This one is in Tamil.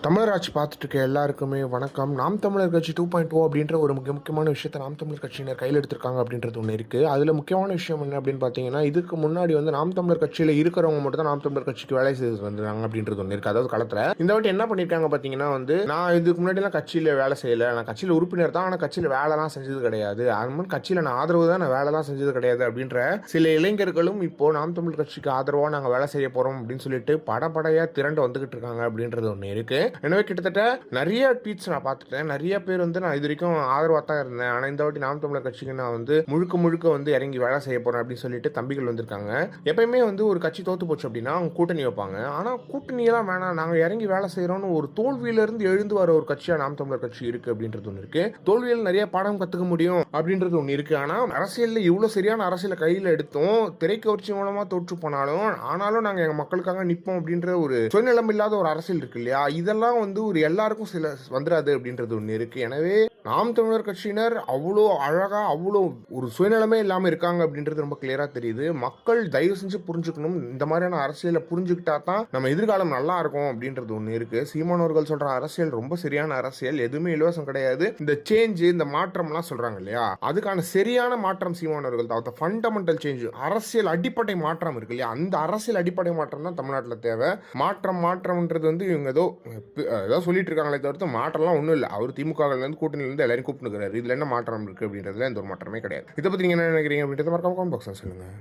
தமிழர் ஆட்சி பார்த்துட்டு இருக்க எல்லாருக்குமே வணக்கம். நாம் தமிழர் கட்சி 2.0 அப்படின்ற ஒரு முக்கியமான விஷயத்தை நாம் தமிழர் கட்சியினர் கையில் எடுத்திருக்காங்க அப்படின்றது ஒன்று இருக்குது. அதில் முக்கியமான விஷயம் என்ன அப்படின்னு பார்த்தீங்கன்னா, இதுக்கு முன்னாடி வந்து நாம் தமிழர் கட்சியில் இருக்கிறவங்க மட்டும் தான் நாம் தமிழர் கட்சிக்கு வேலை செய்து வந்தாங்க அப்படின்றது ஒன்று இருக்குது. அதாவது களத்தில் இந்த வாட்டி என்ன பண்ணியிருக்காங்க பார்த்தீங்கன்னா, வந்து நான் இதுக்கு முன்னாடிலாம் கட்சியில் வேலை செய்யலை, நான் கட்சியில் உறுப்பினர் தான், ஆனால் கட்சியில் வேலைலாம் செஞ்சது கிடையாது, அது மாதிரி கட்சியில் நான் ஆதரவு தான், நான் வேலைலாம் செஞ்சது கிடையாது அப்படின்ற சில இளைஞர்களும் இப்போ நாம் தமிழர் கட்சிக்கு ஆதரவாக நாங்கள் வேலை செய்ய போகிறோம் அப்படின்னு சொல்லிட்டு படப்படையாக திரண்டு வந்துகிட்டு இருக்காங்க அப்படின்றது ஒன்று இருக்குது. எனவே கிட்டத்தட்ட நிறைய ட்வீட்ஸ் நான் பார்த்துட்டேன். நிறைய பேர் வந்து நான் இது வரைக்கும் ஆதரவாக தான் இருந்தேன், ஆனால் இந்த வாட்டி நாம் தமிழர் கட்சிக்கு நான் வந்து முழுக்க வந்து இறங்கி வேலை செய்ய போறேன் அப்படின்னு சொல்லிட்டு தம்பிகள் வந்திருக்காங்க. எப்பயுமே வந்து ஒரு கட்சி தோத்து போச்சு அப்படின்னா அவங்க கூட்டணி வைப்பாங்க. ஆனால் கூட்டணியெல்லாம் வேணாம், நாங்கள் இறங்கி வேலை செய்கிறோன்னு ஒரு தோல்வியிலிருந்து எழுந்து வர ஒரு கட்சியாக நாம் தமிழர் கட்சி இருக்கு அப்படின்றது ஒன்று இருக்கு. தோல்வியில் நிறைய பாடம் கற்றுக்க முடியும் அப்படின்றது ஒன்று இருக்கு. ஆனால் அரசியலில் இவ்வளோ சரியான அரசியலை கையில் எடுத்தோம், திரைக்கவர்ச்சி மூலமாக தோற்று போனாலும் ஆனாலும் நாங்கள் எங்கள் மக்களுக்காக நிற்போம் அப்படின்ற ஒரு சுயநலம் இல்லாத ஒரு அரசியல் இருக்கு இல்லையா, இதெல்லாம் வந்து ஒரு எல்லாருக்கும் சில வந்துடாது அப்படின்றது ஒன்று இருக்கு. எனவே நாம் தமிழர் கட்சியினர் அவ்வளோ அழகா அவ்வளோ ஒரு சுயநலமே இல்லாமல் இருக்காங்க அப்படின்றது ரொம்ப கிளியரா தெரியுது. மக்கள் தயவு செஞ்சு புரிஞ்சுக்கணும், இந்த மாதிரியான அரசியலை புரிஞ்சுக்கிட்டா தான் நம்ம எதிர்காலம் நல்லா இருக்கும் அப்படின்றது ஒன்று இருக்கு. சீமானவர்கள் சொல்ற அரசியல் ரொம்ப சரியான அரசியல், எதுவுமே இலவசம் கிடையாது. இந்த சேஞ்ச் இந்த மாற்றம்லாம் சொல்றாங்க இல்லையா, அதுக்கான சரியான மாற்றம் சீமானவர்கள் தான். ஃபண்டமெண்டல் சேஞ்ச், அரசியல் அடிப்படை மாற்றம் இருக்கு இல்லையா, அந்த அரசியல் அடிப்படை மாற்றம் தான் தமிழ்நாட்டில் தேவை. மாற்றம்ன்றது வந்து இவங்க ஏதோ சொல்லிட்டு இருக்காங்களே தவிர்த்து மாற்றம்லாம் ஒன்றும் இல்லை. அவர் திமுகலேருந்து கூட்டணியிலேருந்து எல்லாரும் கூப்பிட்டுக்கிறாரு. இதில் என்ன மாற்றம் இருக்குது அப்படின்றதுல எந்த ஒரு மாற்றமே கிடையாது. இதை பற்றி நீங்கள் என்ன நினைக்கிறீங்க அப்படின்றத மறக்காம கமெண்ட் பாக்ஸில் சொல்லுங்கள்.